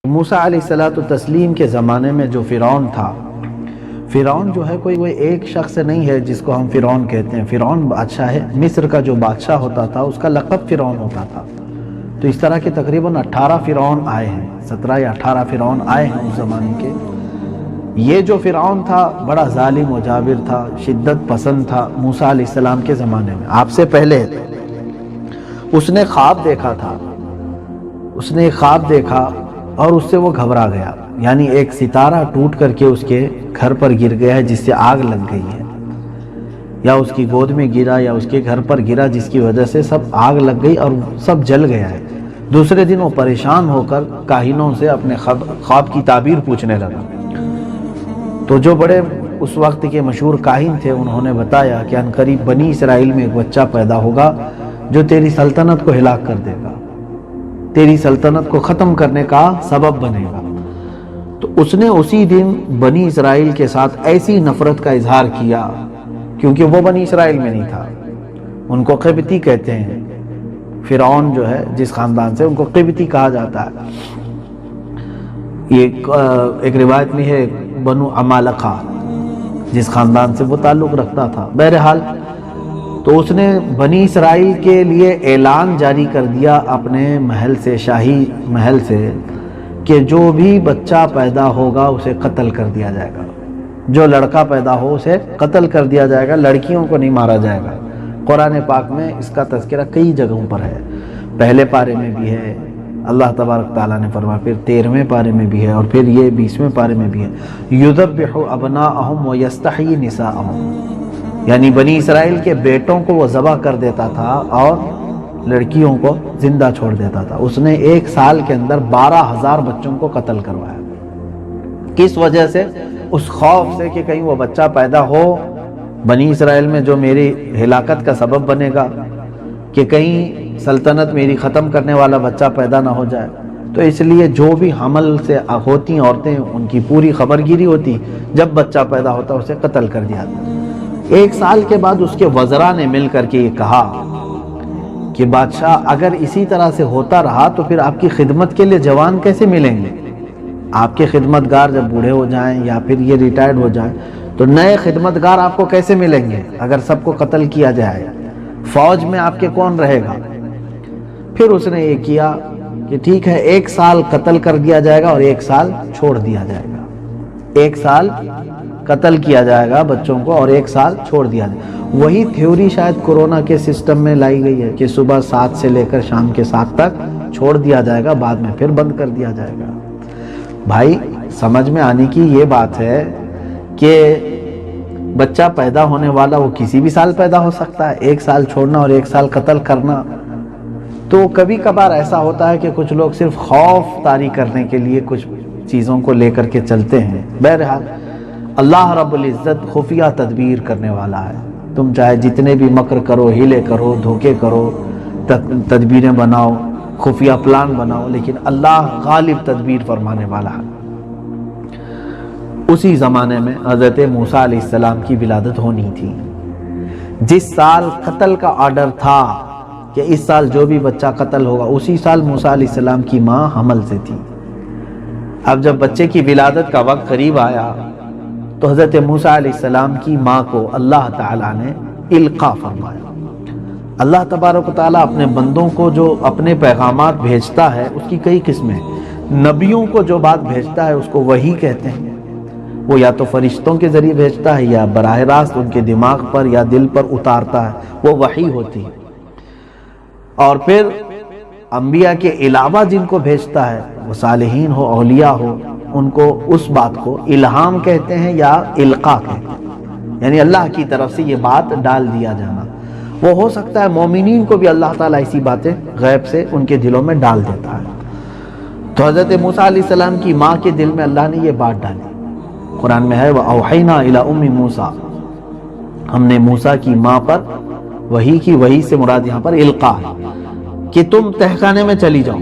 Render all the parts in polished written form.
موسیٰ علیہ الصلوۃ والتسلیم کے زمانے میں جو فرعون تھا، فرعون جو ہے کوئی ایک شخص نہیں ہے جس کو ہم فرعون کہتے ہیں۔ فرعون بادشاہ ہے، مصر کا جو بادشاہ ہوتا تھا اس کا لقب فرعون ہوتا تھا۔ تو اس طرح کے تقریباً 18 فرعون آئے ہیں، 17 یا 18 فرعون آئے ہیں اس زمانے کے۔ یہ جو فرعون تھا بڑا ظالم و جابر تھا، شدت پسند تھا موسیٰ علیہ السلام کے زمانے میں، آپ سے پہلے۔ اس نے خواب دیکھا تھا، اس نے ایک خواب دیکھا اور اس سے وہ گھبرا گیا، یعنی ایک ستارہ ٹوٹ کر کے اس کے گھر پر گر گیا ہے جس سے آگ لگ گئی ہے، یا اس کی گود میں گرا یا اس کے گھر پر گرا جس کی وجہ سے سب آگ لگ گئی اور سب جل گیا ہے۔ دوسرے دن وہ پریشان ہو کر کاہنوں سے اپنے خواب کی تعبیر پوچھنے لگا۔ تو جو بڑے اس وقت کے مشہور کاہن تھے انہوں نے بتایا کہ عنقریب بنی اسرائیل میں ایک بچہ پیدا ہوگا جو تیری سلطنت کو ہلاک کر دے گا، تیری سلطنت کو ختم کرنے کا سبب بنے گا۔ تو اس نے اسی دن بنی اسرائیل کے ساتھ ایسی نفرت کا اظہار کیا، کیونکہ وہ بنی اسرائیل میں نہیں تھا، ان کو قبطی کہتے ہیں۔ فرعون جو ہے جس خاندان سے، ان کو قبطی کہا جاتا ہے۔ یہ ایک روایت میں ہے بنو عمالقہ جس خاندان سے وہ تعلق رکھتا تھا۔ بہرحال تو اس نے بنی اسرائیل کے لیے اعلان جاری کر دیا اپنے محل سے، شاہی محل سے، کہ جو بھی بچہ پیدا ہوگا اسے قتل کر دیا جائے گا، جو لڑکا پیدا ہو اسے قتل کر دیا جائے گا، لڑکیوں کو نہیں مارا جائے گا۔ قرآن پاک میں اس کا تذکرہ کئی جگہوں پر ہے، پہلے پارے میں بھی ہے، اللہ تبارک تعالیٰ نے فرمایا، پھر 13ویں پارے میں بھی ہے، اور پھر یہ 20ویں پارے میں بھی ہے، یذبح ابناءہم ویستحیی نساءہم، یعنی بنی اسرائیل کے بیٹوں کو وہ ذبح کر دیتا تھا اور لڑکیوں کو زندہ چھوڑ دیتا تھا۔ اس نے ایک سال کے اندر 12,000 بچوں کو قتل کروایا۔ کس وجہ سے؟ اس خوف سے کہ کہیں وہ بچہ پیدا ہو بنی اسرائیل میں جو میری ہلاکت کا سبب بنے گا، کہ کہیں سلطنت میری ختم کرنے والا بچہ پیدا نہ ہو جائے۔ تو اس لیے جو بھی حمل سے ہوتی عورتیں ان کی پوری خبر گیری ہوتی، جب بچہ پیدا ہوتا اسے قتل کر دیا۔ ایک سال کے بعد اس کے وزراء نے مل کر کے یہ کہا کہ بادشاہ اگر اسی طرح سے ہوتا رہا تو پھر آپ کی خدمت کے لیے جوان کیسے ملیں گے؟ آپ کے خدمتگار جب بوڑھے ہو جائیں یا پھر یہ ریٹائرڈ ہو جائیں تو نئے خدمتگار آپ کو کیسے ملیں گے اگر سب کو قتل کیا جائے؟ فوج میں آپ کے کون رہے گا؟ پھر اس نے یہ کیا کہ ٹھیک ہے، 1 سال قتل کر دیا جائے گا اور 1 سال چھوڑ دیا جائے گا۔ 1 سال قتل کیا جائے گا بچوں کو اور 1 سال چھوڑ دیا جائے گا۔ وہی تھیوری شاید کورونا کے سسٹم میں لائی گئی ہے کہ صبح 7 سے لے کر شام کے 7 تک چھوڑ دیا جائے گا، بعد میں پھر بند کر دیا جائے گا۔ بھائی سمجھ میں آنے کی یہ بات ہے کہ بچہ پیدا ہونے والا وہ کسی بھی سال پیدا ہو سکتا ہے، 1 سال چھوڑنا اور 1 سال قتل کرنا۔ تو کبھی کبھار ایسا ہوتا ہے کہ کچھ لوگ صرف خوف طاری کرنے کے لیے کچھ چیزوں کو لے کر کے چلتے ہیں۔ بہرحال اللہ رب العزت خفیہ تدبیر کرنے والا ہے، تم چاہے جتنے بھی مکر کرو، ہیلے کرو، دھوکے کرو، تدبیریں بناؤ، خفیہ پلان بناؤ، لیکن اللہ غالب تدبیر فرمانے والا ہے۔ اسی زمانے میں حضرت موسیٰ علیہ السلام کی ولادت ہونی تھی۔ جس سال قتل کا آرڈر تھا کہ اس سال جو بھی بچہ قتل ہوگا، اسی سال موسیٰ علیہ السلام کی ماں حمل سے تھی۔ اب جب بچے کی ولادت کا وقت قریب آیا تو حضرت موسیٰ علیہ السلام کی ماں کو اللہ تعالیٰ نے القاء فرمایا۔ اللہ تبارک و تعالیٰ اپنے بندوں کو جو اپنے پیغامات بھیجتا ہے اس کی کئی قسمیں، نبیوں کو جو بات بھیجتا ہے اس کو وحی کہتے ہیں۔ وہ یا تو فرشتوں کے ذریعے بھیجتا ہے یا براہ راست ان کے دماغ پر یا دل پر اتارتا ہے، وہ وحی ہوتی ہے۔ اور پھر انبیاء کے علاوہ جن کو بھیجتا ہے، وہ صالحین ہو، اولیاء ہو، ان کو اس بات کو الہام کہتے ہیں یا القاء کہتے ہیں، یعنی اللہ کی طرف سے یہ بات ڈال دیا جانا۔ وہ ہو سکتا ہے مومنین کو بھی اللہ تعالیٰ ایسی باتیں غیب سے ان کے دلوں میں ڈال دیتا ہے۔ تو حضرت موسیٰ علیہ السلام کی ماں کے دل میں اللہ نے یہ بات ڈالی۔ قرآن میں ہے وَأَوْحَيْنَا إِلَىٰ أُمِّ مُوسَىٰ، ہم نے موسیٰ کی ماں پر وحی کی، وحی سے مراد یہاں پر القاء ہے کہ تم تہخانے میں چلی جاؤ،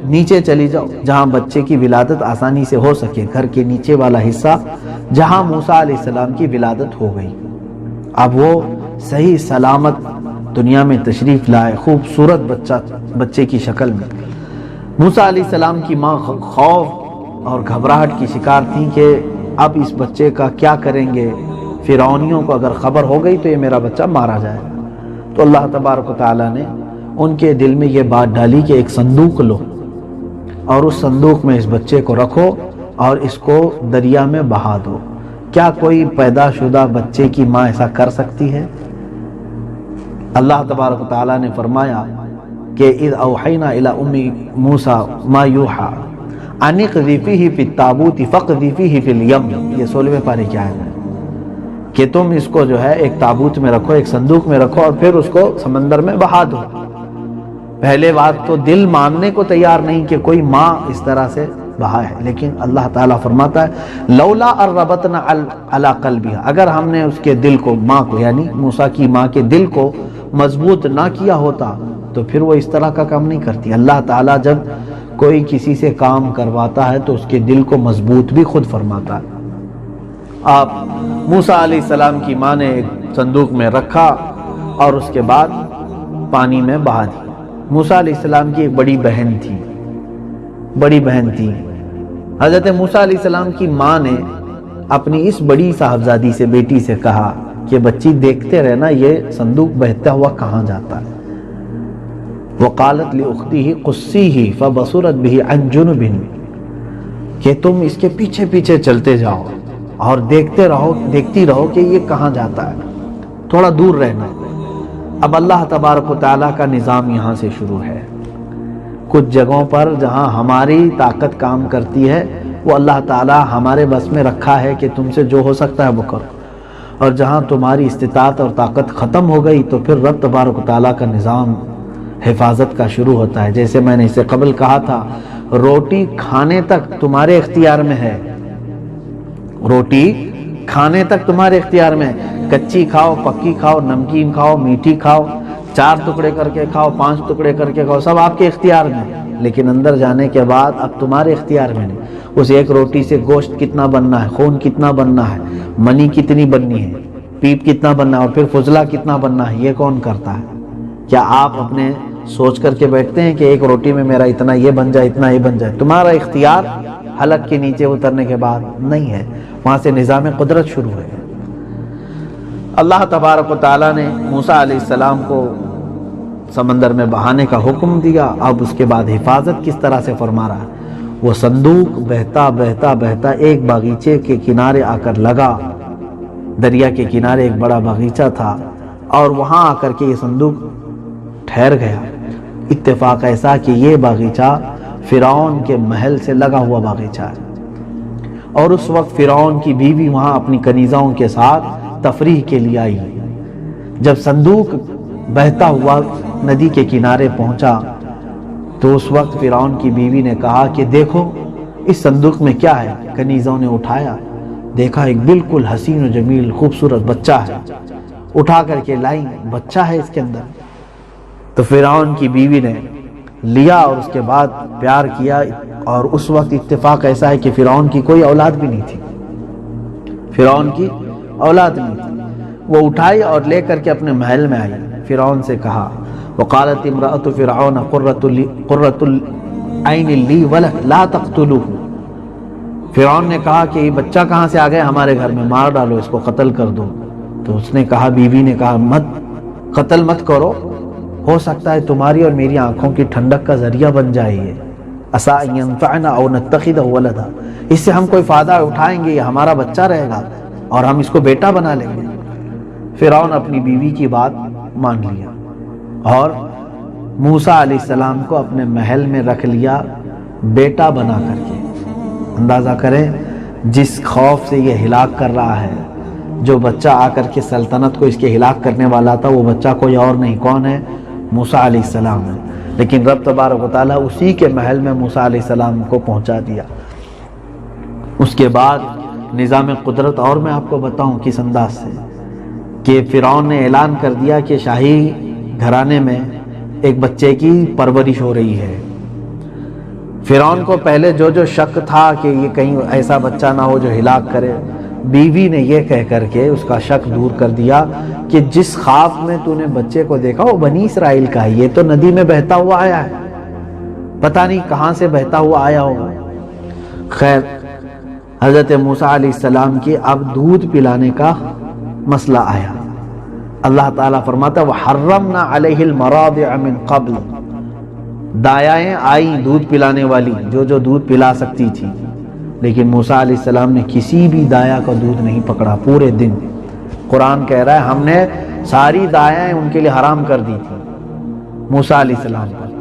نیچے چلی جاؤ جہاں بچے کی ولادت آسانی سے ہو سکے، گھر کے نیچے والا حصہ جہاں موسیٰ علیہ السلام کی ولادت ہو گئی۔ اب وہ صحیح سلامت دنیا میں تشریف لائے، خوبصورت بچے کی شکل میں۔ موسیٰ علیہ السلام کی ماں خوف اور گھبراہٹ کی شکار تھیں کہ اب اس بچے کا کیا کریں گے، فرعونیوں کو اگر خبر ہو گئی تو یہ میرا بچہ مارا جائے گا۔ تو اللہ تبارک و تعالیٰ نے ان کے دل میں یہ بات ڈالی کہ ایک صندوق لو اور اس صندوق میں اس بچے کو رکھو اور اس کو دریا میں بہا دو۔ کیا کوئی پیدا شدہ بچے کی ماں ایسا کر سکتی ہے؟ اللہ تبارک و تعالیٰ نے فرمایا کہ اذ اوحینا الی ام موسیٰ ما یوحیٰ ان اقذفیہ فی التابوت فاقذفیہ فی الیم، یہ 16ویں پارے کی آیت ہے کہ تم اس کو جو ہے ایک تابوت میں رکھو، ایک صندوق میں رکھو اور پھر اس کو سمندر میں بہا دو۔ پہلے بات تو دل ماننے کو تیار نہیں کہ کوئی ماں اس طرح سے بہا ہے، لیکن اللہ تعالیٰ فرماتا ہے لولا اربتنا علی قلبها، اگر ہم نے اس کے دل کو، ماں کو یعنی موسیٰ کی ماں کے دل کو مضبوط نہ کیا ہوتا تو پھر وہ اس طرح کا کام نہیں کرتی۔ اللہ تعالیٰ جب کوئی کسی سے کام کرواتا ہے تو اس کے دل کو مضبوط بھی خود فرماتا ہے۔ آپ موسیٰ علیہ السلام کی ماں نے ایک صندوق میں رکھا اور اس کے بعد پانی میں بہا دی۔ موسیٰ علیہ السلام کی ایک بڑی بہن تھی، حضرت موسیٰ علیہ السلام کی ماں نے اپنی اس بڑی صاحبزادی سے، بیٹی سے کہا کہ بچی دیکھتے رہنا یہ صندوق بہتا ہوا کہاں جاتا ہے۔ وقالت لأختہ قصیہ فبصرت بہ عن جنب، کہ تم اس کے پیچھے پیچھے چلتے جاؤ اور دیکھتی رہو کہ یہ کہاں جاتا ہے، تھوڑا دور رہنا۔ اب اللہ تبارک و تعالیٰ کا نظام یہاں سے شروع ہے۔ کچھ جگہوں پر جہاں ہماری طاقت کام کرتی ہے وہ اللہ تعالیٰ ہمارے بس میں رکھا ہے کہ تم سے جو ہو سکتا ہے وہ کرو، اور جہاں تمہاری استطاعت اور طاقت ختم ہو گئی تو پھر رب تبارک و تعالیٰ کا نظام حفاظت کا شروع ہوتا ہے۔ جیسے میں نے اس سے قبل کہا تھا، روٹی کھانے تک تمہارے اختیار میں ہے، روٹی کھانے تک تمہارے اختیار میں ہے، کچی کھاؤ، پکی کھاؤ، نمکین کھاؤ، میٹھی کھاؤ، 4 ٹکڑے کر کے کھاؤ، 5 ٹکڑے کر کے کھاؤ، سب آپ کے اختیار میں، لیکن اندر جانے کے بعد اب تمہارے اختیار میں نہیں۔ اس ایک روٹی سے گوشت کتنا بننا ہے، خون کتنا بننا ہے، منی کتنی بننی ہے، پیپ کتنا بننا ہے، اور پھر فضلہ کتنا بننا ہے، یہ کون کرتا ہے؟ کیا آپ اپنے سوچ کر کے بیٹھتے ہیں کہ ایک روٹی میں میرا اتنا یہ بن جائے، اتنا یہ بن جائے؟ تمہارا اختیار حلق کے نیچے اترنے کے بعد نہیں ہے، وہاں سے نظام قدرت شروع ہے۔ اللہ تبارک و تعالیٰ نے موسیٰ علیہ السلام کو سمندر میں بہانے کا حکم دیا۔ اب اس کے بعد حفاظت کس طرح سے فرما رہا ہے؟ وہ صندوق بہتا بہتا بہتا ایک باغیچے کے کنارے آ کر لگا۔ دریا کے کنارے ایک بڑا باغیچہ تھا اور وہاں آ کر کے یہ صندوق ٹھہر گیا۔ اتفاق ایسا کہ یہ باغیچہ فرعون کے محل سے لگا ہوا باغیچہ ہے، اور اس وقت فرعون کی بیوی وہاں اپنی کنیزاؤں کے ساتھ تفریح کے لیے آئی۔ جب صندوق بہتا ہوا ندی کے کنارے پہنچا تو اس وقت فرعون کی بیوی نے کہا کہ دیکھو اس صندوق میں کیا ہے۔ کنیزوں نے اٹھایا، دیکھا ایک بالکل حسین و جمیل خوبصورت بچہ ہے، اٹھا کر کے لائی، بچہ ہے اس کے اندر۔ تو فرعون کی بیوی نے لیا اور اس کے بعد پیار کیا، اور اس وقت اتفاق ایسا ہے کہ فرعون کی کوئی اولاد بھی نہیں تھی، فرعون کی اولاد نہیں تھی۔ وہ اٹھائی اور لے کر کے اپنے محل میں آئی۔ فرعون سے کہا وقالت امرأۃ فرعون قرۃ العین لی ولک لا تقتلوہ، فرعون نے کہا کہ یہ بچہ کہاں سے آ گیا ہمارے گھر میں، مار ڈالو اس کو، قتل کر دو۔ تو اس نے کہا، بیوی نے کہا مت قتل مت کرو، ہو سکتا ہے تمہاری اور میری آنکھوں کی ٹھنڈک کا ذریعہ بن جائے، یہ عسیٰ ان ینفعنا او نتخذہ ولدا، اس سے ہم کوئی فائدہ اٹھائیں گے، یہ ہمارا بچہ رہے گا اور ہم اس کو بیٹا بنا لیں گے۔ فرعون اپنی بیوی کی بات مان لیا اور موسیٰ علیہ السلام کو اپنے محل میں رکھ لیا بیٹا بنا کر کے۔ اندازہ کریں جس خوف سے یہ ہلاک کر رہا ہے، جو بچہ آ کر کے سلطنت کو اس کے ہلاک کرنے والا تھا، وہ بچہ کوئی اور نہیں، کون ہے؟ موسیٰ علیہ السلام ہے۔ لیکن رب تبارک و تعالیٰ اسی کے محل میں موسیٰ علیہ السلام کو پہنچا دیا۔ اس کے بعد نظام قدرت اور میں آپ کو بتاؤں کس انداز سے، کہ فرعون نے اعلان کر دیا کہ شاہی گھرانے میں ایک بچے کی پرورش ہو رہی ہے۔ فرعون کو پہلے جو شک تھا کہ یہ کہیں ایسا بچہ نہ ہو جو ہلاک کرے، بیوی نے یہ کہہ کر کے اس کا شک دور کر دیا کہ جس خواب میں تو نے بچے کو دیکھا وہ بنی اسرائیل کا ہے، یہ تو ندی میں بہتا ہوا آیا ہے، پتہ نہیں کہاں سے بہتا ہوا آیا ہوگا۔ خیر، حضرت موسیٰ علیہ السلام کی اب دودھ پلانے کا مسئلہ آیا۔ اللہ تعالیٰ فرماتا وَحَرَّمْنَا عَلَيْهِ الْمَرَاضِعَ مِنْ قَبْلِ، دایائیں آئیں دودھ پلانے والی جو دودھ پلا سکتی تھی، لیکن موسیٰ علیہ السلام نے کسی بھی دایا کا دودھ نہیں پکڑا پورے دن۔ قرآن کہہ رہا ہے ہم نے ساری دایائیں ان کے لیے حرام کر دی تھی، موسیٰ علیہ السلام پر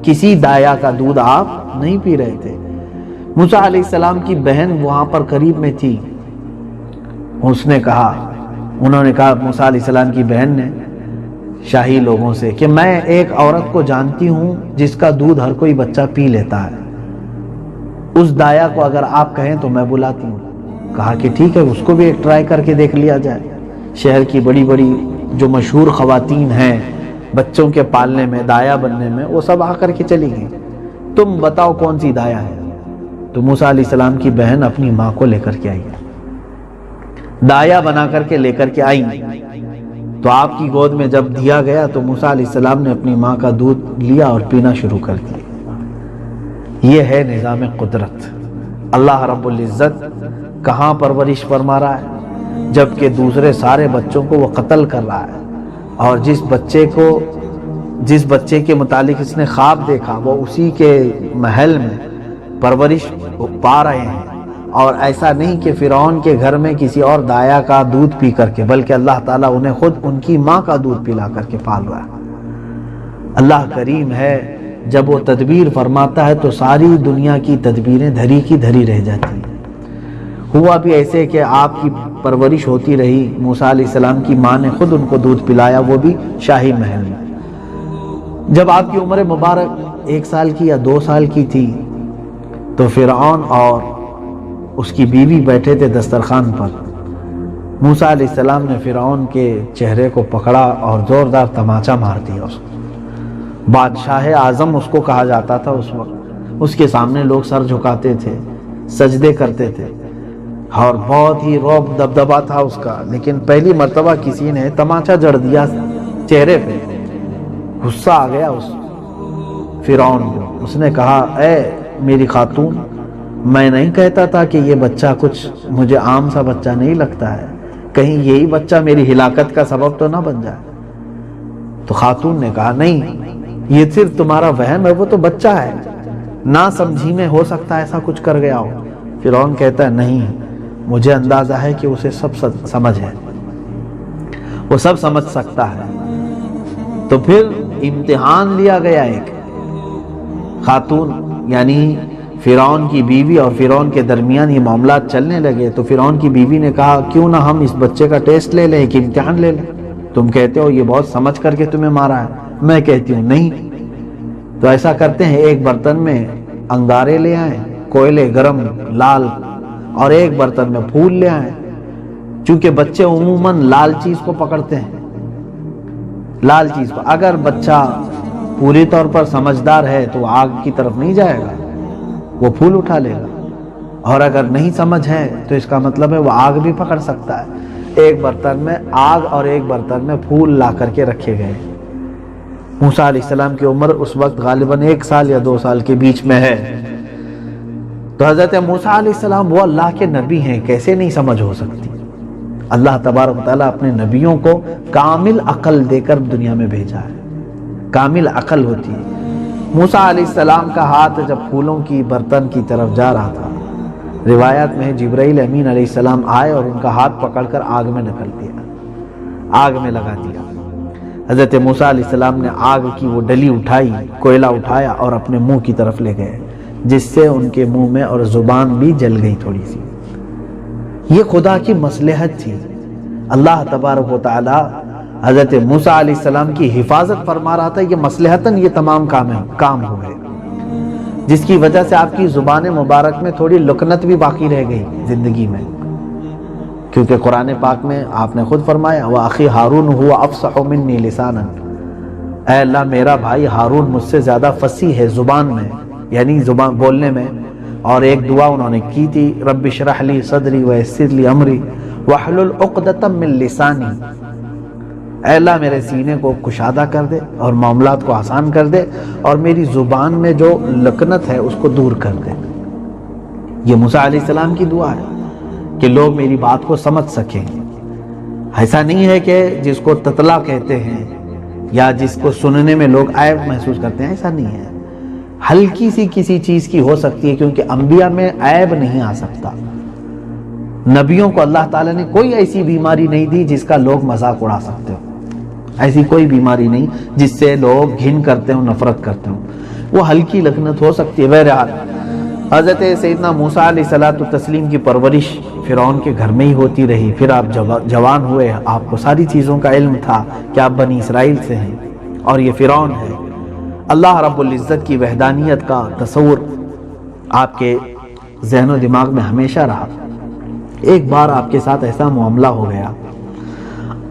کسی دایا کا دودھ آپ نہیں پی رہے تھے۔ موسیٰ علیہ السلام کی بہن وہاں پر قریب میں تھی، انہوں نے کہا موسیٰ علیہ السلام کی بہن نے شاہی لوگوں سے کہ میں ایک عورت کو جانتی ہوں جس کا دودھ ہر کوئی بچہ پی لیتا ہے، اس دایا کو اگر آپ کہیں تو میں بلاتی ہوں۔ کہا کہ ٹھیک ہے، اس کو بھی ایک ٹرائی کر کے دیکھ لیا جائے۔ شہر کی بڑی بڑی جو مشہور خواتین ہیں بچوں کے پالنے میں، دایا بننے میں، وہ سب آ کر کے چلی گئی، تم بتاؤ کون سی دایا ہے؟ تو موسیٰ علیہ السلام کی بہن اپنی ماں کو لے کر کے آئی، دایا بنا کر کے لے کر کے آئی۔ تو آپ کی گود میں جب دیا گیا تو موسیٰ علیہ السلام نے اپنی ماں کا دودھ لیا اور پینا شروع کر دیا۔ یہ ہے نظام قدرت۔ اللہ رب العزت کہاں پرورش فرما رہا ہے، جبکہ دوسرے سارے بچوں کو وہ قتل کر رہا ہے، اور جس بچے کے متعلق اس نے خواب دیکھا وہ اسی کے محل میں پرورش پا رہے ہیں۔ اور ایسا نہیں کہ فرعون کے گھر میں کسی اور دایا کا دودھ پی کر کے، بلکہ اللہ تعالیٰ انہیں خود ان کی ماں کا دودھ پلا کر کے پال رہا ہے۔ اللہ کریم ہے، جب وہ تدبیر فرماتا ہے تو ساری دنیا کی تدبیریں دھری کی دھری رہ جاتی ہیں۔ ہوا بھی ایسے کہ آپ کی پرورش ہوتی رہی، موسیٰ علیہ السلام کی ماں نے خود ان کو دودھ پلایا، وہ بھی شاہی محل میں۔ جب آپ کی عمر مبارک 1 سال کی یا 2 سال کی تھی تو فرعون اور اس کی بیوی بیٹھے تھے دسترخوان پر۔ موسیٰ علیہ السلام نے فرعون کے چہرے کو پکڑا اور زوردار تماچا مار دیا اس کو۔ بادشاہ اعظم اس کو کہا جاتا تھا اس وقت، اس کے سامنے لوگ سر جھکاتے تھے، سجدے کرتے تھے، اور بہت ہی رعب دبدبا تھا اس کا۔ لیکن پہلی مرتبہ کسی نے تماچا جڑ دیا چہرے پہ، غصہ آ گیا اس فرعون کو۔ اس نے کہا اے میری خاتون، میں نہیں کہتا تھا کہ یہ بچہ کچھ مجھے عام سا بچہ نہیں لگتا ہے، کہیں یہی بچہ میری ہلاکت کا سبب تو نہ بن جائے۔ تو خاتون نے کہا نہیں، یہ صرف تمہارا وہم ہے، وہ تو بچہ ہے، نہ سمجھی میں ہو سکتا ہے ایسا کچھ کر گیا ہو۔ فرعون کہتا ہے نہیں، مجھے اندازہ ہے کہ اسے سب سمجھ ہے، وہ سب سمجھ سکتا ہے۔ تو پھر امتحان لیا گیا ایک خاتون، یعنی فرعون کی بیوی اور فرعون کے درمیان یہ معاملات چلنے لگے۔ تو فرعون کی بیوی نے کہا کیوں نہ ہم اس بچے کا ٹیسٹ لے لیں، ایک امتحان لے لیں، تم کہتے ہو یہ بہت سمجھ کر کے تمہیں مارا ہے، میں کہتی ہوں نہیں۔ تو ایسا کرتے ہیں، ایک برتن میں انگارے لے آئیں، کوئلے گرم لال، اور ایک برتن میں پھول لے آئیں، چونکہ بچے عموماً لال چیز کو پکڑتے ہیں، لال چیز کو۔ اگر بچہ پوری طور پر سمجھدار ہے تو آگ کی طرف نہیں جائے گا، وہ پھول اٹھا لے گا، اور اگر نہیں سمجھ ہے تو اس کا مطلب ہے وہ آگ بھی پکڑ سکتا ہے۔ ایک برتن میں آگ اور ایک برتن میں پھول لا کر کے رکھے گئے۔ موسیٰ علیہ السلام کی عمر اس وقت غالباً 1 سال یا 2 سال کے بیچ میں ہے۔ تو حضرت موسیٰ علیہ السلام وہ اللہ کے نبی ہیں، کیسے نہیں سمجھ ہو سکتی؟ اللہ تبارک و تعالیٰ اپنے نبیوں کو کامل عقل دے کر دنیا میں بھیجا ہے، کامل عقل ہوتی ہے۔ موسیٰ علیہ السلام کا ہاتھ جب پھولوں کی برتن کی طرف جا رہا تھا، روایت میں جبرائیل امین علیہ السلام آئے اور ان کا ہاتھ پکڑ کر آگ میں ڈھکیل دیا، آگ میں لگا دیا۔ حضرت موسیٰ علیہ السلام نے آگ کی وہ ڈلی اٹھائی، کوئلہ اٹھایا اور اپنے منہ کی طرف لے گئے، جس سے ان کے منہ میں اور زبان بھی جل گئی تھوڑی سی۔ یہ خدا کی مصلحت تھی۔ اللہ تبارک و تعالی حضرت موسیٰ علیہ السلام کی حفاظت فرما رہا تھا، یہ مصلحتاً یہ تمام کام ہوئے، جس کی وجہ سے آپ کی زبان مبارک میں تھوڑی لکنت بھی باقی رہ گئی زندگی میں، کیونکہ قرآن پاک میں آپ نے خود فرمایا وَأَخِي هَارُونُ هُوَ أَفْصَحُ مِنِّي لِسَانًا، اے اللہ میرا بھائی ہارون مجھ سے زیادہ فصیح ہے زبان میں، یعنی زبان بولنے میں۔ اور ایک دعا انہوں نے کی تھی رب اشرح لی صدری ویسر لی امری واحلل عقدۃ من لسانی، اے اللہ میرے سینے کو کشادہ کر دے اور معاملات کو آسان کر دے، اور میری زبان میں جو لکنت ہے اس کو دور کر دے۔ یہ موسیٰ علیہ السلام کی دعا ہے کہ لوگ میری بات کو سمجھ سکیں. ایسا نہیں ہے کہ جس کو تتلا کہتے ہیں یا جس کو سننے میں لوگ عیب محسوس کرتے ہیں، ایسا نہیں ہے. ہلکی سی کسی چیز کی ہو سکتی ہے، کیونکہ انبیاء میں عیب نہیں آ سکتا. نبیوں کو اللہ تعالیٰ نے کوئی ایسی بیماری نہیں دی جس کا لوگ مذاق اڑا سکتے ہو. ایسی کوئی بیماری نہیں جس سے لوگ گھن کرتے ہوں، نفرت کرتے ہوں. وہ ہلکی لکنت ہو سکتی ہے. بہرحال حضرت سیدنا موسیٰ علیہ الصلوۃ والتسلیم کی پرورش فرعون کے گھر میں ہی ہوتی رہی. پھر آپ جوان ہوئے، آپ کو ساری چیزوں کا علم تھا کہ آپ بنی اسرائیل سے ہیں اور یہ فرعون ہے. اللہ رب العزت کی وحدانیت کا تصور آپ کے ذہن و دماغ میں ہمیشہ رہا. ایک بار آپ کے ساتھ ایسا معاملہ ہو گیا،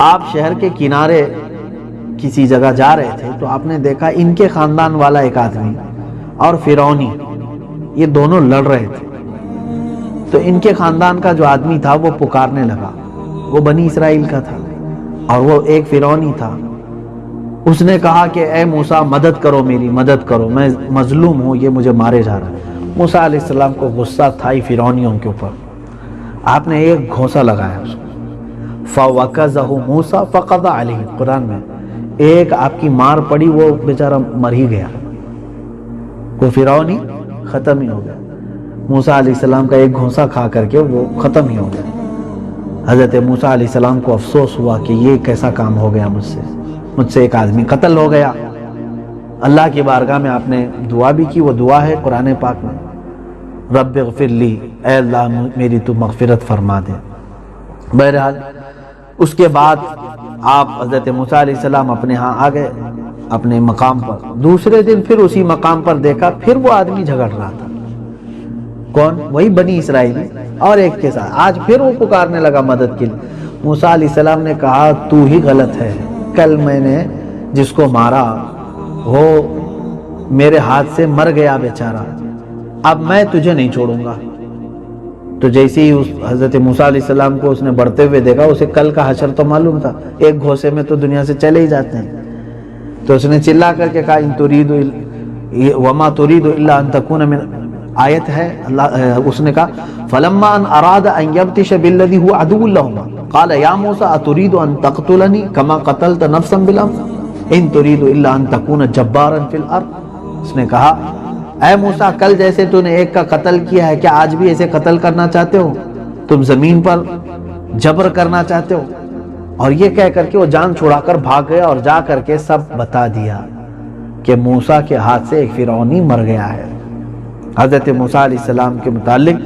آپ شہر کے کنارے کسی جگہ جا رہے تھے تو آپ نے دیکھا ان کے خاندان والا ایک آدمی اور فرعونی، یہ دونوں لڑ رہے تھے. تو ان کے خاندان کا جو آدمی تھا وہ پکارنے لگا، وہ بنی اسرائیل کا تھا اور وہ ایک فرعونی تھا. اس نے کہا کہ اے موسیٰ مدد کرو، میری مدد کرو، میں مظلوم ہوں، یہ مجھے مارے جا رہا ہے. موسیٰ علیہ السلام کو غصہ تھا ہی فرعونیوں کے اوپر. آپ نے ایک گھونسا لگایا اس کو، فَوَكَزَهُ مُوسَى فَقَضَى عَلَيْهِ. قرآن میں ایک آپ کی مار پڑی، وہ بیچارہ مر ہی گیا، وہ فرعونی ختم ہی ہو گیا. موسیٰ علیہ السلام کا ایک گھونسا کھا کر کے وہ ختم ہی ہو گیا. حضرت موسیٰ علیہ السلام کو افسوس ہوا کہ یہ کیسا کام ہو گیا مجھ سے ایک آدمی قتل ہو گیا. اللہ کی بارگاہ میں آپ نے دعا بھی کی، وہ دعا ہے قرآن پاک میں، رب اغفر لی، اے اللہ میری تو مغفرت فرما دے. بہرحال اس کے بعد آپ حضرت موسیٰ علیہ السلام اپنے ہاں آ گئے اپنے مقام پر. دوسرے دن پھر اسی مقام پر دیکھا، پھر وہ آدمی جھگڑ رہا تھا. کون؟ وہی بنی اسرائیلی اور ایک کے ساتھ. آج پھر وہ پکارنے لگا مدد کے لیے. موسیٰ علیہ السلام نے کہا تو ہی غلط ہے، کل میں نے جس کو مارا وہ میرے ہاتھ سے مر گیا بیچارہ، اب میں تجھے نہیں چھوڑوں گا. تو جیسے ہی حضرت موسیٰ علیہ السلام کو اس نے بڑھتے ہوئے دیکھا، اسے کل کا حشر تو معلوم تھا، ایک گھوسے میں تو دنیا سے چلے ہی جاتے ہیں. تو اس نے چلا کر کے کہا ان تريد وما تريد الا ان تكون من، آیت ہے اللہ، اس نے کہا فلما ان اراد ان يبطش بالذي هو عدو لهما قال يا موسى اتريد ان تقتلني كما قتلت نفسا بالامس ان تريد الا ان تكون جبارا في الارض. اس نے کہا اے موسیٰ کل جیسے تو نے ایک کا قتل کیا ہے، کیا آج بھی ایسے قتل کرنا چاہتے ہو؟ تم زمین پر جبر کرنا چاہتے ہو؟ اور یہ کہہ کر کے وہ جان چھڑا کر بھاگ گیا اور جا کر کے سب بتا دیا کہ موسیٰ کے ہاتھ سے ایک فرعونی مر گیا ہے. حضرت موسیٰ علیہ السلام کے متعلق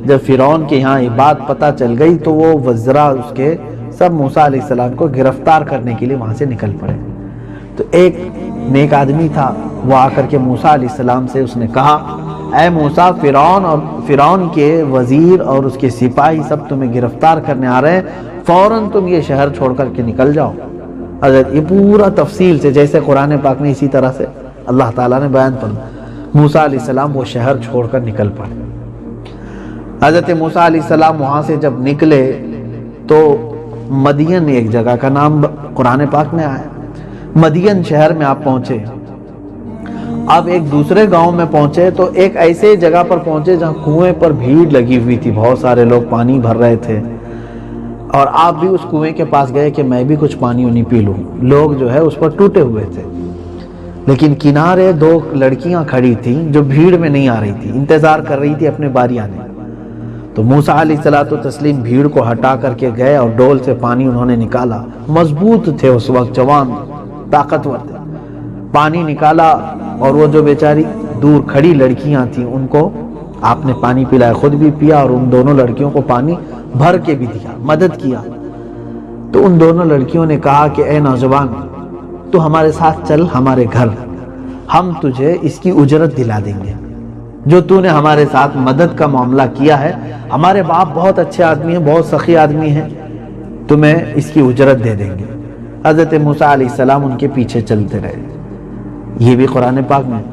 جب فرعون کے یہاں یہ بات پتہ چل گئی تو وہ وزراء اس کے سب موسیٰ علیہ السلام کو گرفتار کرنے کے لیے وہاں سے نکل پڑے. تو ایک نیک آدمی تھا، وہ آ کر کے موسیٰ علیہ السلام سے اس نے کہا اے موسیٰ فرعون اور فرعون کے وزیر اور اس کے سپاہی سب تمہیں گرفتار کرنے آ رہے ہیں، فوراً تم یہ شہر چھوڑ کر کے نکل جاؤ. حضرت یہ پورا تفصیل سے جیسے قرآن پاک میں اسی طرح سے اللہ تعالیٰ نے بیان فرمایا. موسیٰ علیہ السلام وہ شہر چھوڑ کر نکل پڑے. حضرت موسیٰ علیہ السلام وہاں سے جب نکلے تو مدین ایک جگہ کا نام قرآن پاک میں آیا. مدین شہر میں آپ پہنچے. اب ایک دوسرے گاؤں میں پہنچے تو ایک ایسے جگہ پر پہنچے جہاں کنویں پر بھیڑ لگی ہوئی تھی، بہت سارے لوگ پانی بھر رہے تھے اور آپ بھی اس کنویں کے پاس گئے کہ میں بھی کچھ پانی پی لوں. لوگ جو ہے اس پر ٹوٹے ہوئے تھے، لیکن کنارے دو لڑکیاں کھڑی تھیں جو بھیڑ میں نہیں آ رہی تھی، انتظار کر رہی تھی اپنے باری آنے. تو موسیٰ علیہ الصلوۃ والتسلیم بھیڑ کو ہٹا کر کے گئے اور ڈول سے پانی انہوں نے نکالا. مضبوط تھے اس وقت، جوان طاقتور تھے. پانی نکالا اور وہ جو بیچاری دور کھڑی لڑکیاں تھیں ان کو آپ نے پانی پلایا، خود بھی پیا اور ان دونوں لڑکیوں کو پانی بھر کے بھی دیا، مدد کیا. تو ان دونوں لڑکیوں نے کہا کہ اے نوجوان تو ہمارے ساتھ چل ہمارے گھر، ہم تجھے اس کی اجرت دلا دیں گے جو تو نے ہمارے ساتھ مدد کا معاملہ کیا ہے. ہمارے باپ بہت اچھے آدمی ہیں، بہت سخی آدمی ہیں، تمہیں اس کی اجرت دے دیں گے. حضرت موسیٰ علیہ السلام ان کے پیچھے چلتے رہے. یہ بھی قرآن پاک میں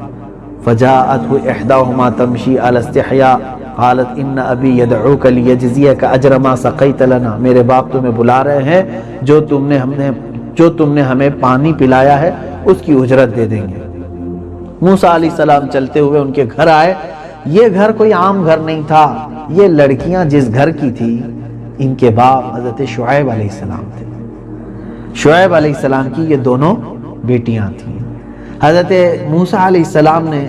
فَجَاءَتْهُ إِحْدَاهُمَا تَمْشِي عَلَى اسْتِحْيَاءٍ قَالَتْ إِنَّ أَبِي يَدْعُوكَ لِيَجْزِيَكَ أَجْرَ مَا سَقَيْتَ لَنَا. میرے باپ تمہیں بلا رہے ہیں، جو تم نے ہمیں پانی پلایا ہے اس کی اجرت دے دیں گے. موسیٰ علیہ السلام چلتے ہوئے ان کے گھر آئے. یہ گھر کوئی عام گھر نہیں تھا، یہ لڑکیاں جس گھر کی تھی ان کے باپ حضرت شعیب علیہ السلام تھے۔ شعیب علیہ السلام کی یہ دونوں بیٹیاں تھیں۔ حضرت موسیٰ علیہ السلام نے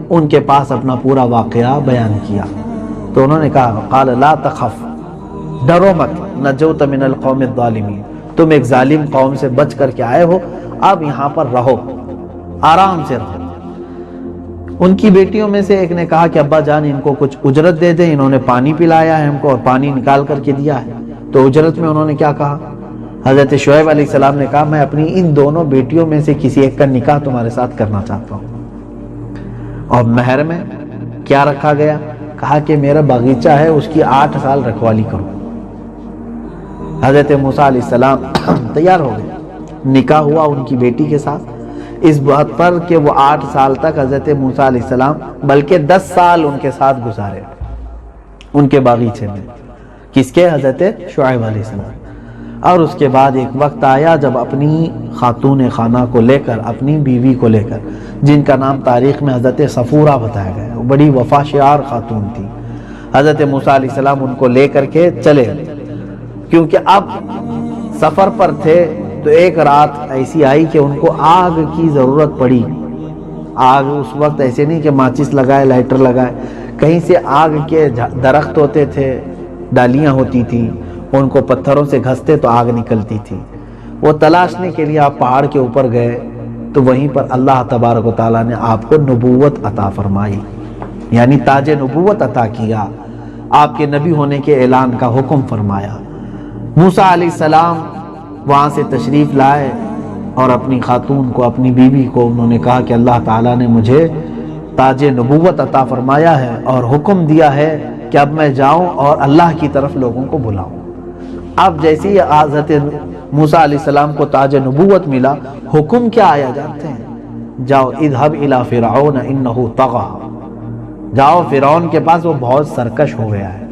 ان کے پاس اپنا پورا واقعہ بیان کیا تو انہوں نے کہا قال لا تخف، ڈرو مت، نجوت من القوم الظالمین، تم ایک ظالم قوم سے بچ کر کے آئے ہو، اب یہاں پر رہو، آرام سے رہو۔ ان کی بیٹیوں میں سے ایک نے کہا کہ ابا جان ان کو کچھ اجرت دے دیں، انہوں نے پانی پلایا ہے ہم کو اور پانی نکال کر کے دیا ہے۔ تو اجرت میں انہوں نے کیا کہا؟ حضرت شعیب علیہ السلام نے کہا میں اپنی ان دونوں بیٹیوں میں سے کسی ایک کا نکاح تمہارے ساتھ کرنا چاہتا ہوں۔ اور مہر میں کیا رکھا گیا؟ کہا کہ میرا باغیچہ ہے اس کی 8 سال رکھوالی کرو۔ حضرت موسیٰ علیہ السلام تیار ہو گئے، نکاح ہوا ان کی بیٹی کے ساتھ، اس بات پر کہ وہ 8 سال تک حضرت موسیٰ علیہ السلام بلکہ 10 سال ان کے ساتھ گزارے ان کے باغیچے میں۔ کس کے؟ حضرت شعیب علیہ السلام۔ اور اس کے بعد ایک وقت آیا جب اپنی خاتون خانہ کو لے کر، اپنی بیوی کو لے کر، جن کا نام تاریخ میں حضرت صفورہ بتایا گیا، وہ بڑی وفا شعار خاتون تھی، حضرت موسیٰ علیہ السلام ان کو لے کر کے چلے، کیونکہ اب سفر پر تھے تو ایک رات ایسی آئی کہ ان کو آگ کی ضرورت پڑی۔ آگ اس وقت ایسے نہیں کہ ماچس لگائے، لائٹر لگائے، کہیں سے آگ کے درخت ہوتے تھے، ڈالیاں ہوتی تھیں، ان کو پتھروں سے گھستے تو آگ نکلتی تھی۔ وہ تلاشنے کے لیے آپ پہاڑ کے اوپر گئے تو وہیں پر اللہ تبارک و تعالیٰ نے آپ کو نبوت عطا فرمائی، یعنی تاج نبوت عطا کیا، آپ کے نبی ہونے کے اعلان کا حکم فرمایا۔ موسیٰ علیہ السلام وہاں سے تشریف لائے اور اپنی خاتون کو، اپنی بیوی کو انہوں نے کہا کہ اللہ تعالیٰ نے مجھے تاج نبوت عطا فرمایا ہے اور حکم دیا ہے کہ اب میں جاؤں اور اللہ کی طرف لوگوں کو بلاؤں۔ اب جیسے ہی حضرت موسیٰ علیہ السلام کو تاج نبوت ملا، حکم کیا آیا جانتے ہیں؟ جاؤ اذهب الى فرعون انه طغى، جاؤ فرعون کے پاس، وہ بہت سرکش ہو گیا ہے،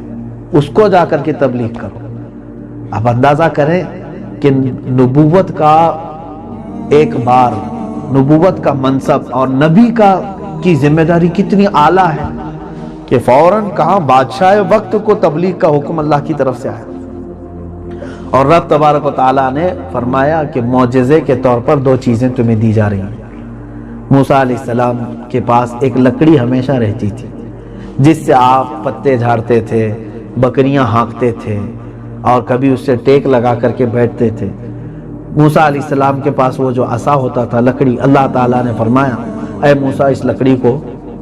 اس کو جا کر کے تبلیغ کرو۔ اب اندازہ کریں کہ نبوت کا ایک بار، نبوت کا منصب اور نبی کی ذمہ داری کتنی اعلیٰ ہے کہ فوراً کہاں بادشاہ وقت کو تبلیغ کا حکم اللہ کی طرف سے آیا، اور رب تبارک و تعالیٰ نے فرمایا کہ معجزے کے طور پر 2 چیزیں تمہیں دی جا رہی ہیں۔ موسیٰ علیہ السلام کے پاس ایک لکڑی ہمیشہ رہتی تھی جس سے آپ پتے جھاڑتے تھے، بکریاں ہانکتے تھے اور کبھی اس سے ٹیک لگا کر کے بیٹھتے تھے۔ موسیٰ علیہ السلام کے پاس وہ جو عصا ہوتا تھا، لکڑی، اللہ تعالیٰ نے فرمایا اے موسیٰ اس لکڑی کو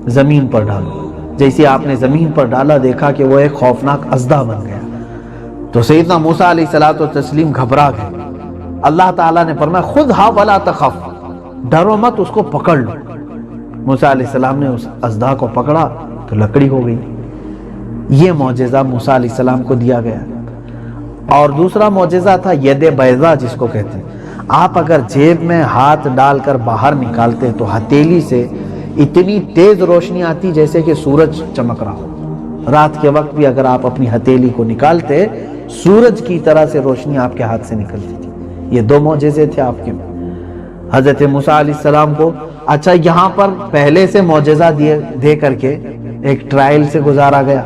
زمین پر ڈالو۔ جیسے آپ نے زمین پر ڈالا، دیکھا کہ وہ ایک خوفناک اژدہا بن گیا، تو سیدنا موسیٰ علیہ السلام گھبرا گئے۔ اللہ تعالیٰ نے فرمایا خذھا ولا تخف، ڈرو مت، اس کو پکڑ لو۔ موسیٰ علیہ السلام نے اس اژدہا کو پکڑا تو لکڑی ہو گئی۔ یہ معجزہ موسیٰ علیہ السلام کو دیا گیا۔ اور دوسرا معجزہ تھا ید بیضا، جس کو کہتے ہیں، آپ اگر جیب میں ہاتھ ڈال کر باہر نکالتے تو ہتھیلی سے اتنی تیز روشنی آتی جیسے کہ سورج چمک رہا ہو۔ رات کے وقت بھی اگر آپ اپنی ہتھیلی کو نکالتے، سورج کی طرح سے روشنی آپ کے ہاتھ سے نکلتی تھی۔ یہ 2 معجزے تھے آپ کے۔ حضرت موسیٰ علیہ السلام کو اچھا یہاں پر پہلے سے معجزہ دے کر کے ایک ٹرائل سے گزارا گیا،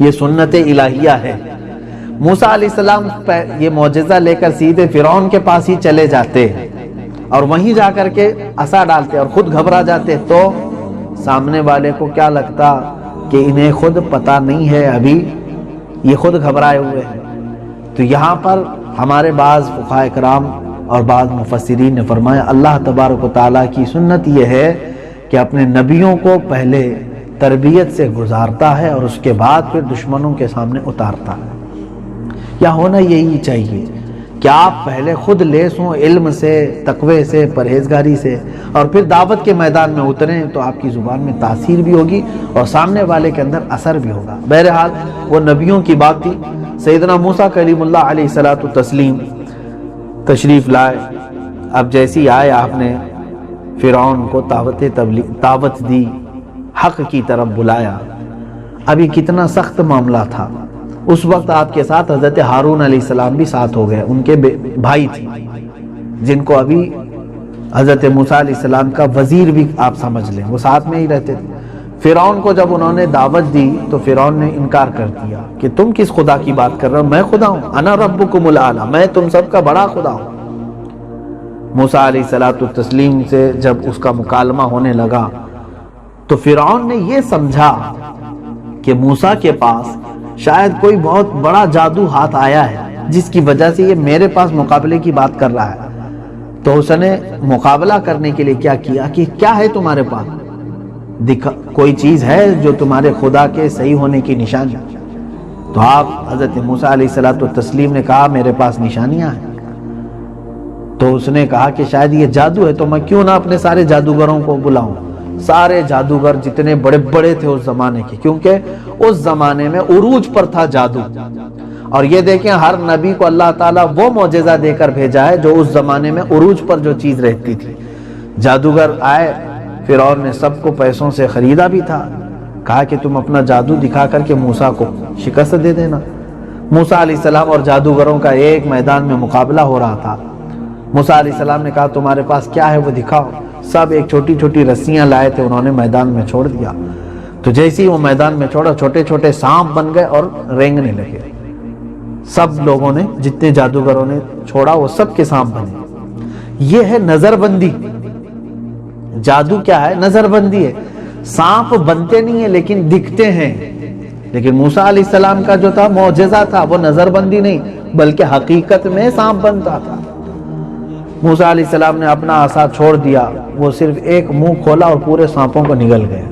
یہ سنت الہیہ ہے۔ موسیٰ علیہ السلام یہ معجزہ لے کر سیدھے فرعون کے پاس ہی چلے جاتے اور وہیں جا کر کے عصا ڈالتے اور خود گھبرا جاتے، تو سامنے والے کو کیا لگتا کہ انہیں خود پتہ نہیں ہے، ابھی یہ خود گھبرائے ہوئے ہیں۔ تو یہاں پر ہمارے بعض فقہاء کرام اور بعض مفسرین نے فرمایا اللہ تبارک و تعالیٰ کی سنت یہ ہے کہ اپنے نبیوں کو پہلے تربیت سے گزارتا ہے اور اس کے بعد پھر دشمنوں کے سامنے اتارتا ہے۔ یا ہونا یہی چاہیے کہ آپ پہلے خود لیس ہوں علم سے، تقوی سے، پرہیزگاری سے، اور پھر دعوت کے میدان میں اتریں تو آپ کی زبان میں تاثیر بھی ہوگی اور سامنے والے کے اندر اثر بھی ہوگا۔ بہرحال وہ نبیوں کی بات تھی۔ سیدنا موسیٰ کلیم اللہ علیہ الصلوۃ والتسلیم تشریف لائے۔ اب جیسی آئے آپ نے فرعون کو دعوت دی، حق کی طرف بلایا۔ اب یہ کتنا سخت معاملہ تھا۔ اس وقت آپ کے ساتھ حضرت ہارون علیہ السلام بھی ساتھ ہو گئے، ان کے بھائی تھے جن کو ابھی حضرت موسیٰ علیہ السلام کا وزیر بھی آپ سمجھ لیں، وہ ساتھ میں ہی رہتے تھے۔ فرعون کو جب انہوں نے دعوت دی تو فرعون نے انکار کر دیا کہ تم کس خدا کی بات کر رہے ہو، میں خدا ہوں، انا ربکم الاعلی، میں تم سب کا بڑا خدا ہوں۔ موسیٰ علیہ السلام سے جب اس کا مکالمہ ہونے لگا تو فرعون نے یہ سمجھا کہ موسیٰ کے پاس شاید کوئی بہت بڑا جادو ہاتھ آیا ہے جس کی وجہ سے یہ میرے پاس مقابلے کی بات کر رہا ہے۔ تو اس نے مقابلہ کرنے کے لیے کیا کیا کہ کیا ہے تمہارے پاس، کوئی چیز ہے جو تمہارے خدا کے صحیح ہونے کی نشانی؟ تو آپ حضرت موسیٰ علیہ السلام نے کہا میرے پاس نشانیاں ہیں۔ تو اس نے کہا کہ شاید یہ جادو ہے، تو میں کیوں نہ اپنے سارے جادوگروں کو بلاؤں۔ سارے جادوگر جتنے بڑے بڑے تھے اس زمانے کے، کیونکہ اس زمانے میں عروج پر تھا جادو، اور یہ دیکھیں ہر نبی کو اللہ تعالیٰ وہ معجزہ دے کر بھیجا ہے جو اس زمانے میں عروج پر جو چیز رہتی تھی۔ جادوگر آئے، فرعون نے سب کو پیسوں سے خریدا بھی تھا، کہا کہ تم اپنا جادو دکھا کر کے موسیٰ کو شکست دے دینا۔ موسیٰ علیہ السلام اور جادوگروں کا ایک میدان میں مقابلہ ہو رہا تھا۔ موسیٰ علیہ السلام نے کہا تمہارے پاس کیا ہے وہ دکھاؤ۔ سب ایک چھوٹی چھوٹی رسیاں لائے تھے، انہوں نے میدان میں چھوڑ دیا۔ تو جیسے ہی وہ میدان میں چھوڑا، چھوٹے چھوٹے سانپ بن گئے اور رینگنے لگے۔ سب لوگوں نے، جتنے جادوگروں نے چھوڑا وہ سب کے سانپ بنے۔ یہ ہے نظر بندی۔ جادو کیا ہے؟ نظر بندی ہے۔ سانپ بنتے نہیں ہیں لیکن دکھتے ہیں۔ لیکن موسیٰ علیہ السلام کا جو تھا معجزہ تھا وہ نظر بندی نہیں بلکہ حقیقت میں سانپ بنتا تھا۔ موسیٰ علیہ السلام نے اپنا عصا چھوڑ دیا، وہ صرف ایک منہ کھولا اور پورے سانپوں کو نگل گئے۔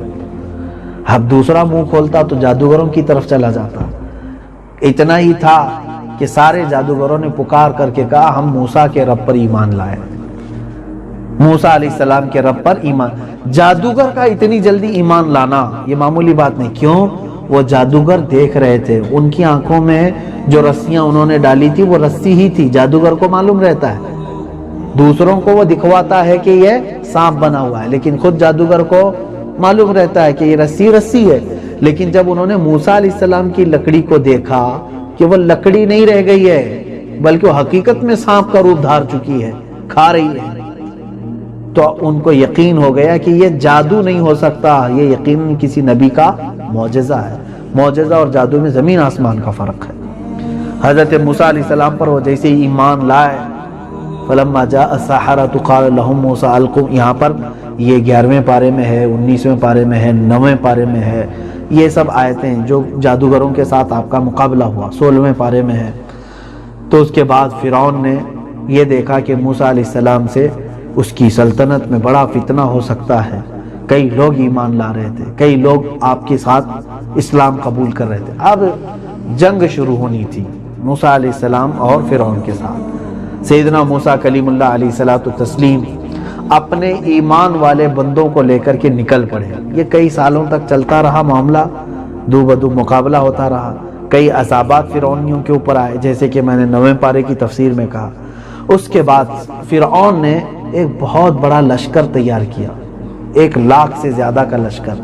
اب دوسرا منہ کھولتا تو جادوگروں کی طرف چلا جاتا۔ اتنا ہی تھا کہ سارے جادوگروں نے پکار کر کے کہا ہم موسیٰ کے رب پر ایمان لائے۔ موسیٰ علیہ السلام کے رب پر ایمان۔ جادوگر کا اتنی جلدی ایمان لانا یہ معمولی بات نہیں۔ کیوں؟ وہ جادوگر دیکھ رہے تھے، ان کی آنکھوں میں جو رسیاں انہوں نے ڈالی تھی وہ رسی ہی تھی۔ جادوگر کو معلوم رہتا ہے، دوسروں کو وہ دکھواتا ہے کہ یہ سانپ بنا ہوا ہے، لیکن خود جادوگر کو معلوم رہتا ہے کہ یہ رسی ہے۔ لیکن جب انہوں نے موسیٰ علیہ السلام کی لکڑی کو دیکھا کہ وہ لکڑی نہیں رہ گئی ہے بلکہ وہ حقیقت میں سانپ کا روپ دھار چکی ہے، کھا رہی ہے، تو ان کو یقین ہو گیا کہ یہ جادو نہیں ہو سکتا، یہ یقیناً کسی نبی کا معجزہ ہے۔ معجزہ اور جادو میں زمین آسمان کا فرق ہے۔ حضرت موسیٰ علیہ السلام پر وہ جیسے ہی ایمان لائے، فلما جاء السحرة قال لهم موسى القوا، یہاں پر یہ 11ویں پارے میں ہے، 19ویں پارے میں ہے، 9ویں پارے میں ہے، یہ سب آیتیں جو جادوگروں کے ساتھ آپ کا مقابلہ ہوا 16ویں پارے میں ہے۔ تو اس کے بعد فرعون نے یہ دیکھا کہ موسیٰ علیہ السلام سے اس کی سلطنت میں بڑا فتنہ ہو سکتا ہے، کئی لوگ ایمان لا رہے تھے، کئی لوگ آپ کے ساتھ اسلام قبول کر رہے تھے۔ اب جنگ شروع ہونی تھی موسیٰ علیہ السلام اور فرعون کے ساتھ۔ سیدنا موسیٰ کلیم اللہ علیہ السلام اپنے ایمان والے بندوں کو لے کر کے نکل پڑے۔ یہ کئی سالوں تک چلتا رہا معاملہ، دو بدو مقابلہ ہوتا رہا، کئی عذابات فرعونیوں کے اوپر آئے، جیسے کہ میں نے 9ویں پارے کی تفسیر میں کہا۔ اس کے بعد فرعون نے ایک بہت بڑا لشکر تیار کیا، 1 لاکھ سے زیادہ کا لشکر،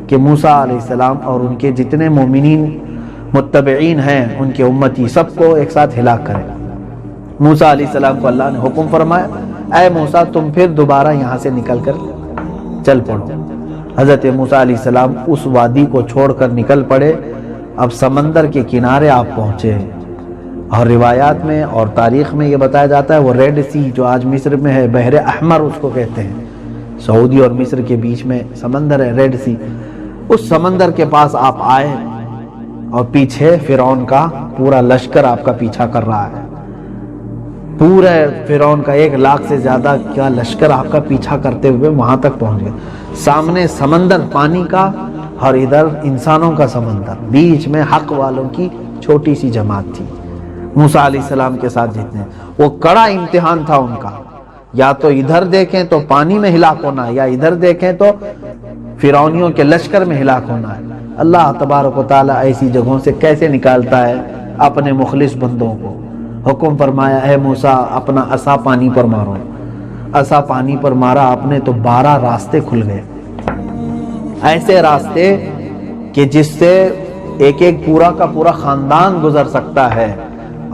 کہ موسیٰ علیہ السلام اور ان کے جتنے مومنین متبعین ہیں، ان کے امتی، سب کو ایک ساتھ ہلاک کرے۔ موسیٰ علیہ السلام کو اللہ نے حکم فرمایا اے موسیٰ تم پھر دوبارہ یہاں سے نکل کر چل پڑو۔ حضرت موسیٰ علیہ السلام اس وادی کو چھوڑ کر نکل پڑے۔ اب سمندر کے کنارے آپ پہنچے، اور روایات میں اور تاریخ میں یہ بتایا جاتا ہے وہ ریڈ سی جو آج مصر میں ہے، بحر احمر اس کو کہتے ہیں، سعودی اور مصر کے بیچ میں سمندر ہے ریڈ سی، اس سمندر کے پاس آپ آئے اور پیچھے فرعون کا پورا لشکر آپ کا پیچھا کر رہا ہے۔ پورے فرعون کا 1 لاکھ سے زیادہ کا لشکر آپ کا پیچھا کرتے ہوئے وہاں تک پہنچ گئے۔ سامنے سمندر پانی کا اور ادھر انسانوں کا سمندر، بیچ میں حق والوں کی چھوٹی سی جماعت تھی موسیٰ علیہ السلام کے ساتھ جتنے۔ وہ کڑا امتحان تھا ان کا، یا تو ادھر دیکھیں تو پانی میں ہلاک ہونا ہے، یا ادھر دیکھیں تو فرعونیوں کے لشکر میں ہلاک ہونا ہے۔ اللہ تبارک و تعالیٰ ایسی جگہوں سے کیسے نکالتا ہے اپنے مخلص بندوں کو۔ حکم فرمایا اے موسیٰ اپنا عصا پانی پر مارو۔ عصا پانی پر مارا آپ نے تو 12 راستے کھل گئے، ایسے راستے کہ جس سے ایک پورا کا پورا خاندان گزر سکتا ہے،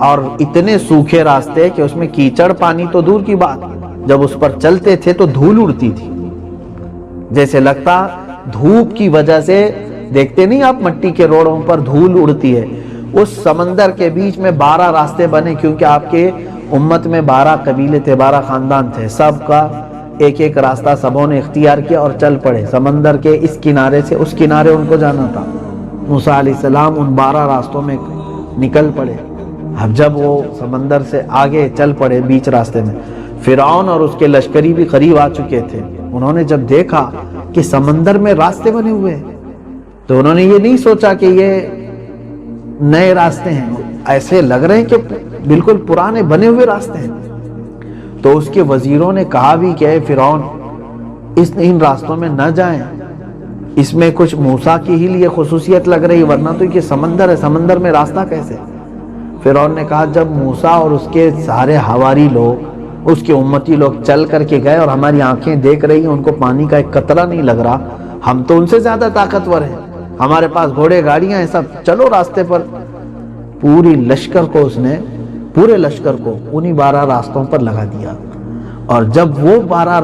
اور اتنے سوکھے راستے کہ اس میں کیچڑ پانی تو دور کی بات، جب اس پر چلتے تھے تو دھول اڑتی تھی، جیسے لگتا دھوپ کی وجہ سے، دیکھتے نہیں آپ مٹی کے روڑوں پر دھول اڑتی ہے، اس سمندر کے بیچ میں 12 راستے بنے، کیونکہ آپ کے امت میں 12 قبیلے تھے، 12 خاندان تھے، سب کا ایک ایک راستہ سبوں نے اختیار کیا اور چل پڑے، سمندر کے اس کنارے سے اس کنارے ان کو جانا تھا۔ موسیٰ علیہ السلام ان 12 راستوں میں نکل پڑے۔ اب جب وہ سمندر سے آگے چل پڑے بیچ راستے میں، فرعون اور اس کے لشکری بھی قریب آ چکے تھے، انہوں نے جب دیکھا کہ سمندر میں راستے بنے ہوئے ہیں تو انہوں نے یہ نہیں سوچا کہ یہ نئے راستے ہیں، ایسے لگ رہے ہیں کہ بالکل پرانے بنے ہوئے راستے ہیں۔ تو اس کے وزیروں نے کہا بھی کہ اے فرعون، ان راستوں میں نہ جائیں، اس میں کچھ موسیٰ کی ہی لیے خصوصیت لگ رہی، ورنہ تو یہ سمندر ہے، سمندر میں راستہ کیسے؟ فرعون نے کہا جب موسیٰ اور اس کے سارے حواری لوگ، اس کے امتی لوگ چل کر کے گئے اور ہماری آنکھیں دیکھ رہی ہیں، ان کو پانی کا ایک قطرہ نہیں لگ رہا، ہم تو ان سے زیادہ طاقتور ہیں، ہمارے پاس گھوڑے گاڑیاں ہیں، سب چلو راستے پر۔ پورے لشکر کو انہی 12 راستوں پر لگا دیا، اور جب وہ 12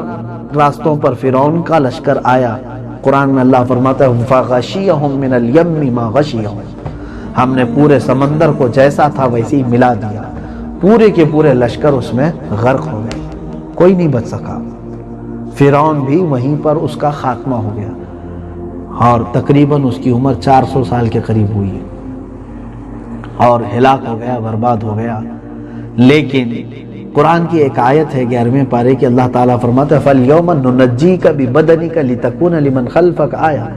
راستوں پر فرعون کا لشکر آیا، قرآن میں اللہ فرماتا ہے فَغَشِيَهُم مِّنَ الْيَمِّ مَا غَشِيَهُم، ہم نے پورے سمندر کو جیسا تھا ویسے ہی ملا دیا، پورے کے پورے لشکر اس میں غرق ہو گئے، کوئی نہیں بچ سکا۔ فرعون بھی وہیں پر اس کا خاتمہ ہو گیا، اور تقریباً اس کی عمر 400 سال کے قریب ہوئی اور ہلاک ہو گیا، برباد ہو گیا۔ لیکن قرآن کی ایک آیت ہے 11ویں پارے کی، اللہ تعالیٰ فرماتا ہے فَالْيَوْمَ نُنَجِّيكَ بِبَدَنِكَ لِتَكُونَ لِمَنْ خَلْفَكَ آیَةً،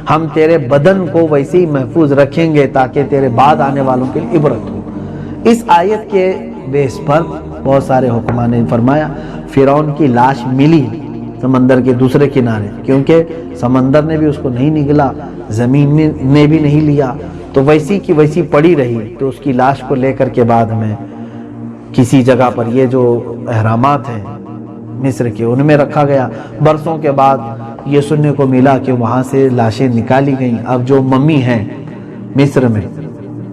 ہم تیرے بدن کو ویسے ہی محفوظ رکھیں گے تاکہ تیرے بعد آنے والوں کے لیے عبرت ہو۔ اس آیت کے بیس پر بہت سارے حکماء نے فرمایا فرعون کی لاش ملی سمندر کے دوسرے کنارے، کیونکہ سمندر نے بھی اس کو نہیں نگلا، زمین نے بھی نہیں لیا، تو ویسی کی ویسی پڑی رہی، تو اس کی لاش کو لے کر کے بعد میں کسی جگہ پر، یہ جو اہرامات ہیں مصر کے، ان میں رکھا گیا۔ برسوں کے بعد یہ سننے کو ملا کہ وہاں سے لاشیں نکالی گئیں۔ اب جو ممی ہیں مصر میں،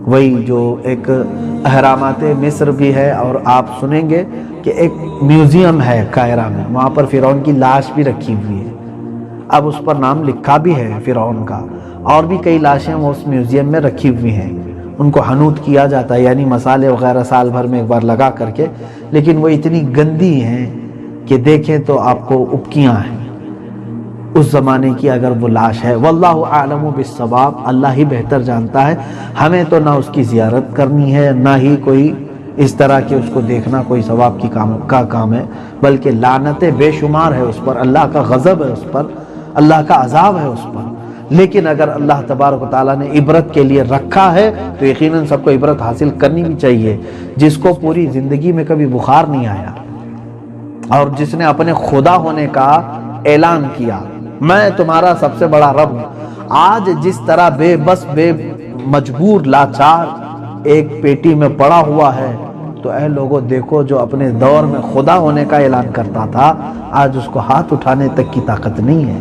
وہی جو ایک اہرامات مصر بھی ہے، اور آپ سنیں گے کہ ایک میوزیم ہے قاہرہ میں، وہاں پر فرعون کی لاش بھی رکھی ہوئی ہے، اب اس پر نام لکھا بھی ہے فرعون کا، اور بھی کئی لاشیں وہ اس میوزیم میں رکھی ہوئی ہیں، ان کو حنوط کیا جاتا ہے، یعنی مسالے وغیرہ سال بھر میں ایک بار لگا کر کے، لیکن وہ اتنی گندی ہیں کہ دیکھیں تو آپ کو ابکیاں ہیں اس زمانے کی اگر وہ لاش ہے۔ واللہ اعلم بالصواب، اللہ ہی بہتر جانتا ہے، ہمیں تو نہ اس کی زیارت کرنی ہے، نہ ہی کوئی اس طرح کہ اس کو دیکھنا کوئی ثواب کا کام ہے، بلکہ لعنتیں بے شمار ہے اس پر، اللہ کا غضب ہے اس پر، اللہ کا عذاب ہے اس پر۔ لیکن اگر اللہ تبارک و تعالیٰ نے عبرت کے لیے رکھا ہے تو یقیناً سب کو عبرت حاصل کرنی بھی چاہیے۔ جس کو پوری زندگی میں کبھی بخار نہیں آیا اور جس نے اپنے خدا ہونے کا اعلان کیا، میں تمہارا سب سے بڑا رب ہوں، آج جس طرح بے بس بے مجبور لاچار ایک پیٹی میں پڑا ہوا ہے، تو اے لوگوں دیکھو جو اپنے دور میں خدا ہونے کا اعلان کرتا تھا، آج اس کو ہاتھ اٹھانے تک کی طاقت نہیں ہے۔